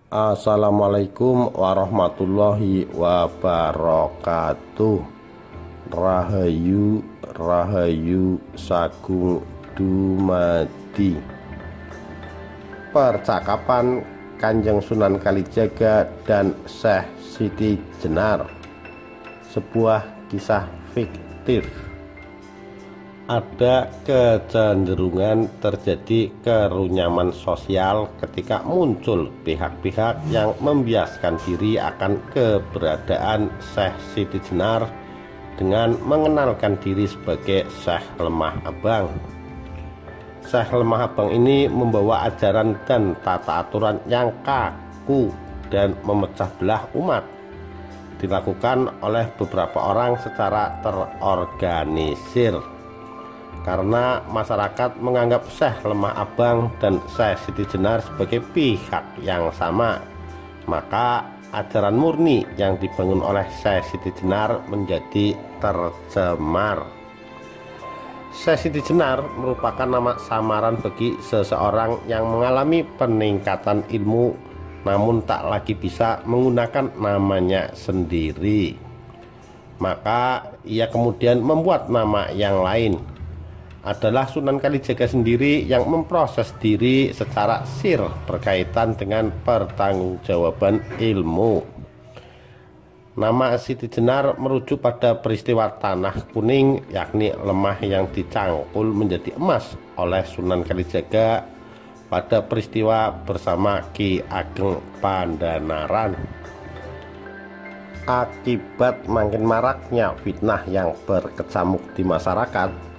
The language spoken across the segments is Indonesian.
Assalamualaikum warahmatullahi wabarakatuh. Rahayu Rahayu Sagung Dumadi. Percakapan Kanjeng Sunan Kalijaga dan Syekh Siti Jenar, sebuah kisah fiktif. Ada kecenderungan terjadi kerunyaman sosial ketika muncul pihak-pihak yang membiaskan diri akan keberadaan Syekh Siti Jenar dengan mengenalkan diri sebagai Syekh Lemah Abang. Syekh Lemah Abang ini membawa ajaran dan tata aturan yang kaku dan memecah belah umat. Dilakukan oleh beberapa orang secara terorganisir. Karena masyarakat menganggap Syekh Lemah Abang dan Syekh Siti Jenar sebagai pihak yang sama, maka ajaran murni yang dibangun oleh Syekh Siti Jenar menjadi tercemar. Syekh Siti Jenar merupakan nama samaran bagi seseorang yang mengalami peningkatan ilmu namun tak lagi bisa menggunakan namanya sendiri. Maka ia kemudian membuat nama yang lain. Adalah Sunan Kalijaga sendiri yang memproses diri secara sir berkaitan dengan pertanggungjawaban ilmu. Nama Siti Jenar merujuk pada peristiwa Tanah Kuning, yakni lemah yang dicangkul menjadi emas oleh Sunan Kalijaga pada peristiwa bersama Ki Ageng Pandanaran. Akibat makin maraknya fitnah yang berkecamuk di masyarakat,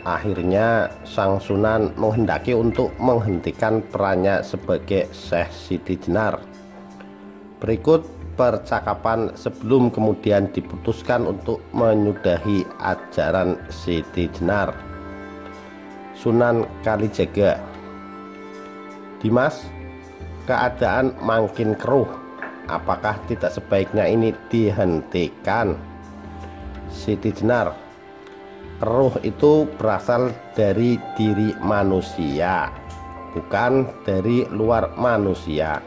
akhirnya Sang Sunan menghendaki untuk menghentikan perannya sebagai Syekh Siti Jenar. Berikut percakapan sebelum kemudian diputuskan untuk menyudahi ajaran Siti Jenar. Sunan Kalijaga. Dimas, keadaan makin keruh. Apakah tidak sebaiknya ini dihentikan? Siti Jenar. Keruh itu berasal dari diri manusia, bukan dari luar manusia.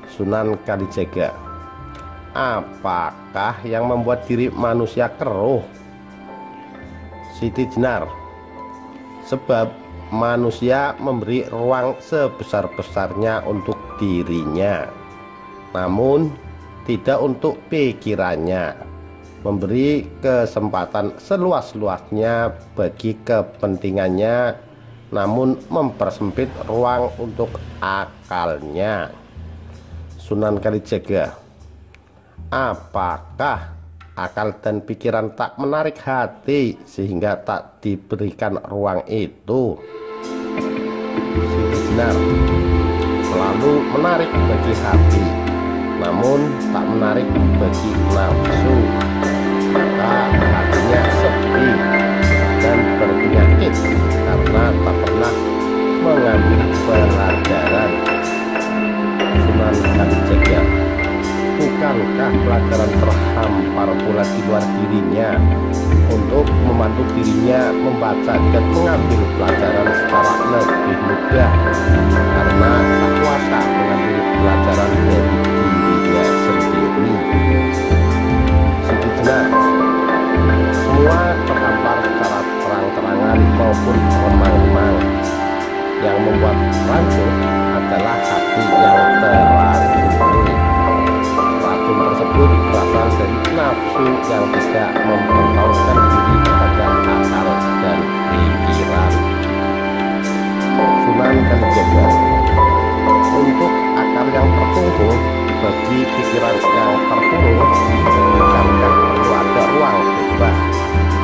Sunan Kalijaga. Apakah yang membuat diri manusia keruh? Siti Jenar. Sebab manusia memberi ruang sebesar-besarnya untuk dirinya, namun tidak untuk pikirannya. Memberi kesempatan seluas-luasnya bagi kepentingannya, namun mempersempit ruang untuk akalnya. Sunan Kalijaga. Apakah akal dan pikiran tak menarik hati sehingga tak diberikan ruang itu? Siti Jenar. Selalu menarik bagi hati, namun tak menarik bagi nafsu. Maka hatinya sepi dan berpenyakit karena tak pernah mengambil pelajaran. Sunan Kalijaga. Bukankah pelajaran terhampar pula di luar dirinya untuk membantu dirinya membaca dan mengambil pelajaran secara lebih mudah, karena tak kuasa mengambil pelajaran dari dirinya sendiri? Siti Jenar. Semua terhampar secara terang-terangan maupun remang-remang. Yang membuat rancu adalah hati yang teracuni. Racun tersebut berasal dari nafsu yang tidak mempertahankan diri kepada akal dan pikiran. Sunan Kalijaga. Untuk akal yang tertunggu, bagi pikiran yang terkurung, bukankah perlu ada ruang bebas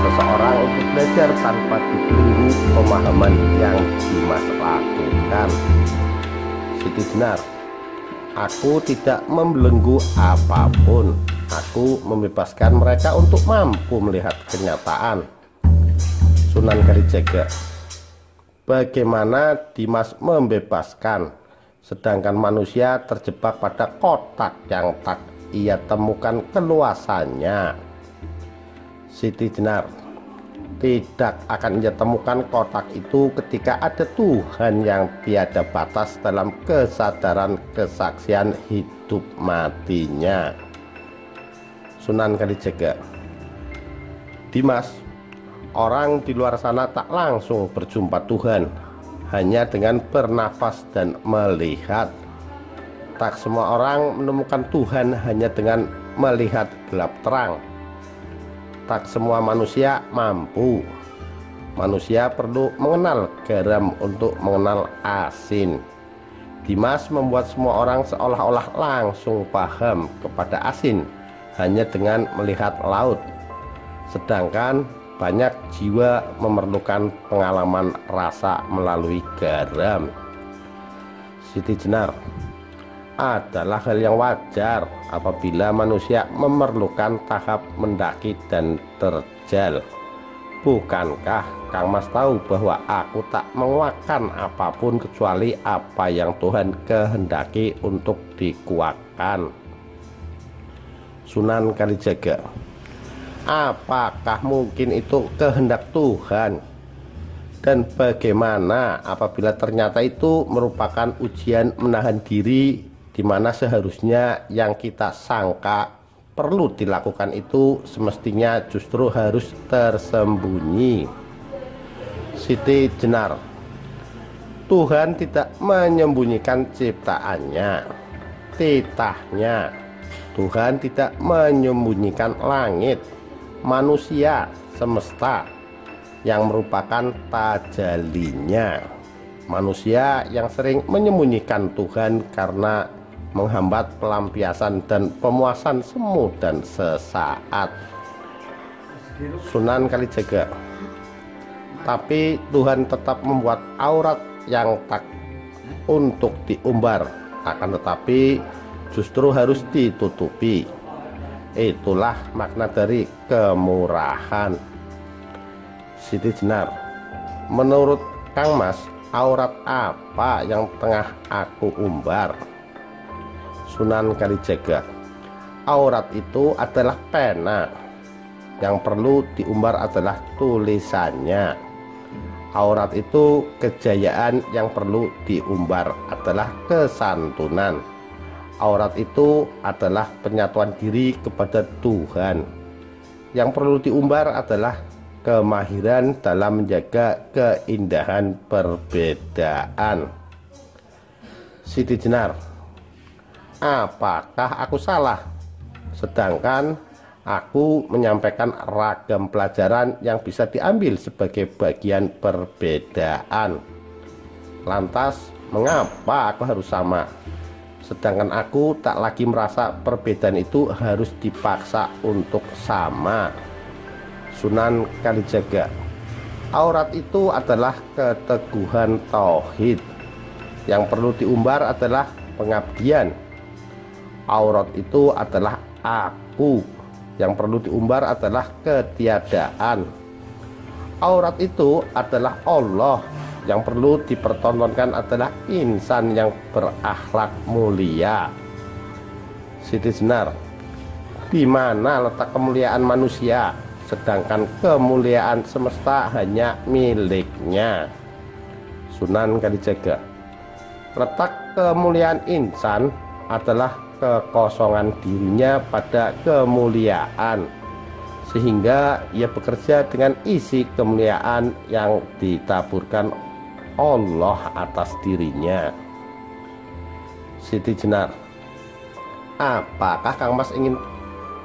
seseorang untuk belajar tanpa dibelenggu pemahaman yang Dimas lakukan? Siti Jenar. Aku tidak membelenggu apapun. Aku membebaskan mereka untuk mampu melihat kenyataan. Sunan Kalijaga. Bagaimana Dimas membebaskan, sedangkan manusia terjebak pada kotak yang tak ia temukan keluasannya? Siti Jenar. Tidak akan ia temukan kotak itu ketika ada Tuhan yang tiada batas dalam kesadaran kesaksian hidup matinya. Sunan Kalijaga. Dimas, orang di luar sana tak langsung berjumpa Tuhan, hanya dengan bernafas dan melihat. Tak semua orang menemukan Tuhan hanya dengan melihat gelap terang. Tak semua manusia mampu. Manusia perlu mengenal garam untuk mengenal asin. Dimas membuat semua orang seolah-olah langsung paham kepada asin hanya dengan melihat laut. Sedangkan banyak jiwa memerlukan pengalaman rasa melalui garam. Siti Jenar. Adalah hal yang wajar apabila manusia memerlukan tahap mendaki dan terjal. Bukankah Kang Mas tahu bahwa aku tak menguatkan apapun kecuali apa yang Tuhan kehendaki untuk dikuatkan? Sunan Kalijaga. Apakah mungkin itu kehendak Tuhan? Dan bagaimana apabila ternyata itu merupakan ujian menahan diri, di mana seharusnya yang kita sangka perlu dilakukan itu semestinya justru harus tersembunyi? Siti Jenar. Tuhan tidak menyembunyikan ciptaannya, titahnya. Tuhan tidak menyembunyikan langit, manusia, semesta yang merupakan tajalinya. Manusia yang sering menyembunyikan Tuhan karena menghambat pelampiasan dan pemuasan semu dan sesaat. Sunan Kalijaga. Tapi Tuhan tetap membuat aurat yang tak untuk diumbar, akan tetapi justru harus ditutupi. Itulah makna dari kemurahan. Siti Jenar. Menurut Kang Mas, aurat apa yang tengah aku umbar? Sunan Kalijaga. Aurat itu adalah pena. Yang perlu diumbar adalah tulisannya. Aurat itu kejayaan, yang perlu diumbar adalah kesantunan. Aurat itu adalah penyatuan diri kepada Tuhan. Yang perlu diumbar adalah kemahiran dalam menjaga keindahan perbedaan. Siti Jenar. Apakah aku salah? Sedangkan aku menyampaikan ragam pelajaran yang bisa diambil sebagai bagian perbedaan. Lantas, mengapa aku harus sama? Sedangkan aku tak lagi merasa perbedaan itu harus dipaksa untuk sama. Sunan Kalijaga. Aurat itu adalah keteguhan tauhid. Yang perlu diumbar adalah pengabdian. Aurat itu adalah aku. Yang perlu diumbar adalah ketiadaan. Aurat itu adalah Allah. Yang perlu dipertontonkan adalah insan yang berakhlak mulia. Siti Jenar. Di mana letak kemuliaan manusia, sedangkan kemuliaan semesta hanya miliknya? Sunan Kalijaga. Letak kemuliaan insan adalah kekosongan dirinya pada kemuliaan, sehingga ia bekerja dengan isi kemuliaan yang ditaburkan Allah atas dirinya. Siti Jenar. Apakah Kang Mas ingin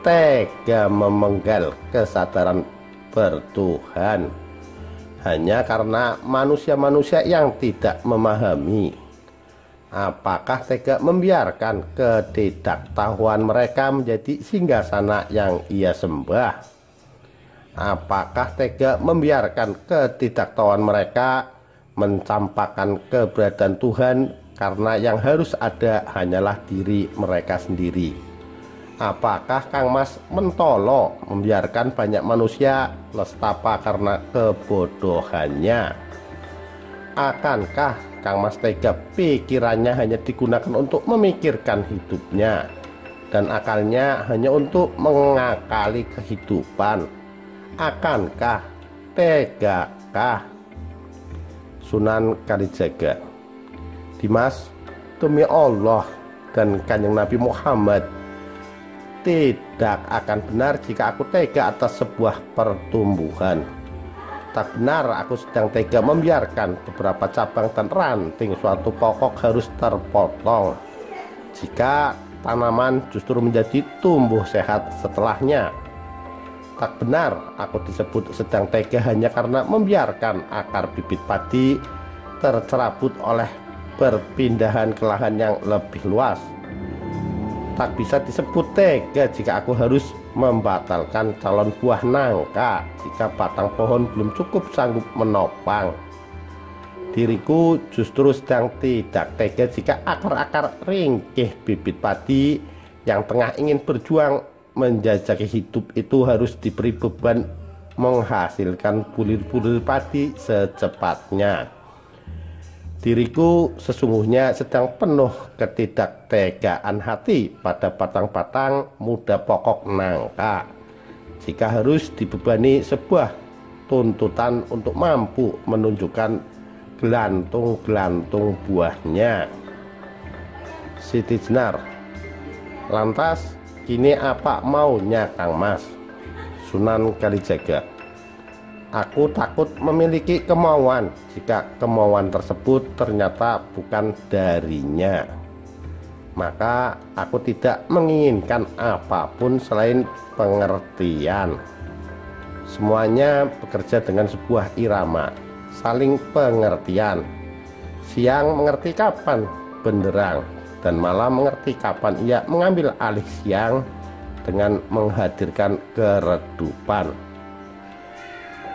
tega memenggal kesadaran bertuhan hanya karena manusia-manusia yang tidak memahami? Apakah tega membiarkan ketidaktahuan mereka menjadi singgasana yang ia sembah? Apakah tega membiarkan ketidaktahuan mereka mencampakkan keberadaan Tuhan karena yang harus ada hanyalah diri mereka sendiri? Apakah Kang Mas mentolo membiarkan banyak manusia lestapa karena kebodohannya? Akankah Kang Mas tega pikirannya hanya digunakan untuk memikirkan hidupnya dan akalnya hanya untuk mengakali kehidupan? Akankah tegakah? Sunan Kalijaga. Dimas, demi Allah dan Kanjeng Nabi Muhammad, tidak akan benar jika aku tega atas sebuah pertumbuhan. Tak benar aku sedang tega membiarkan beberapa cabang dan ranting suatu pokok harus terpotong jika tanaman justru menjadi tumbuh sehat setelahnya. Tak benar aku disebut sedang tega hanya karena membiarkan akar bibit padi tercerabut oleh perpindahan ke lahan yang lebih luas. Tak bisa disebut tega jika aku harus membatalkan calon buah nangka jika batang pohon belum cukup sanggup menopang. Diriku justru sedang tidak tega jika akar-akar ringkih bibit padi yang tengah ingin berjuang menjajaki hidup itu harus diberi beban menghasilkan bulir-bulir padi secepatnya. Diriku sesungguhnya sedang penuh ketidaktegaan hati pada batang-batang muda pokok nangka jika harus dibebani sebuah tuntutan untuk mampu menunjukkan gelantung-gelantung buahnya. Siti Jenar. Lantas kini apa maunya Kang Mas? Sunan Kalijaga. Aku takut memiliki kemauan jika kemauan tersebut ternyata bukan darinya. Maka aku tidak menginginkan apapun selain pengertian. Semuanya bekerja dengan sebuah irama, saling pengertian. Siang mengerti kapan benderang, dan malam mengerti kapan ia mengambil alih siang dengan menghadirkan keredupan.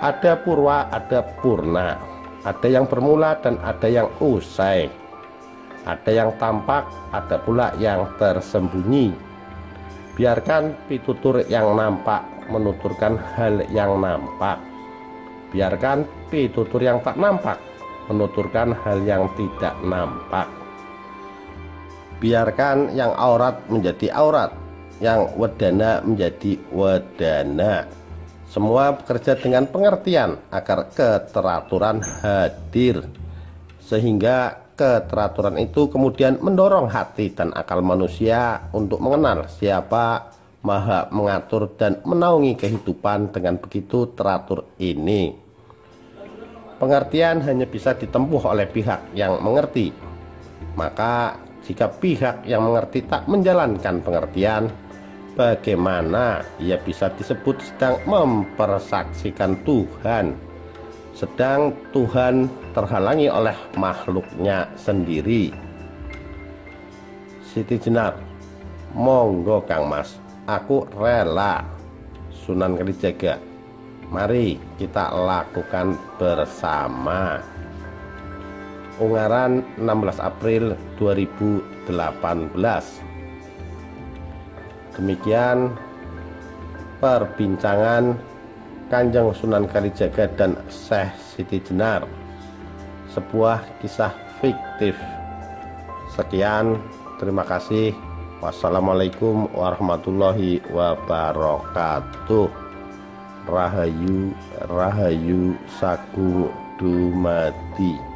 Ada purwa, ada purna, ada yang bermula dan ada yang usai, ada yang tampak, ada pula yang tersembunyi. Biarkan pitutur yang nampak menuturkan hal yang nampak, biarkan pitutur yang tak nampak menuturkan hal yang tidak nampak. Biarkan yang aurat menjadi aurat, yang wedana menjadi wedana. Semua bekerja dengan pengertian agar keteraturan hadir, sehingga keteraturan itu kemudian mendorong hati dan akal manusia untuk mengenal siapa Maha mengatur dan menaungi kehidupan dengan begitu teratur ini. Pengertian hanya bisa ditempuh oleh pihak yang mengerti. Maka jika pihak yang mengerti tak menjalankan pengertian, bagaimana ia bisa disebut sedang mempersaksikan Tuhan, sedang Tuhan terhalangi oleh makhluknya sendiri? Siti Jenar. Monggo Kang Mas, aku rela. Sunan Kalijaga. Mari kita lakukan bersama. Ungaran 16 April 2018. Demikian perbincangan Kanjeng Sunan Kalijaga dan Syekh Siti Jenar, sebuah kisah fiktif. Sekian, terima kasih. Wassalamualaikum warahmatullahi wabarakatuh. Rahayu, rahayu saku dumadi.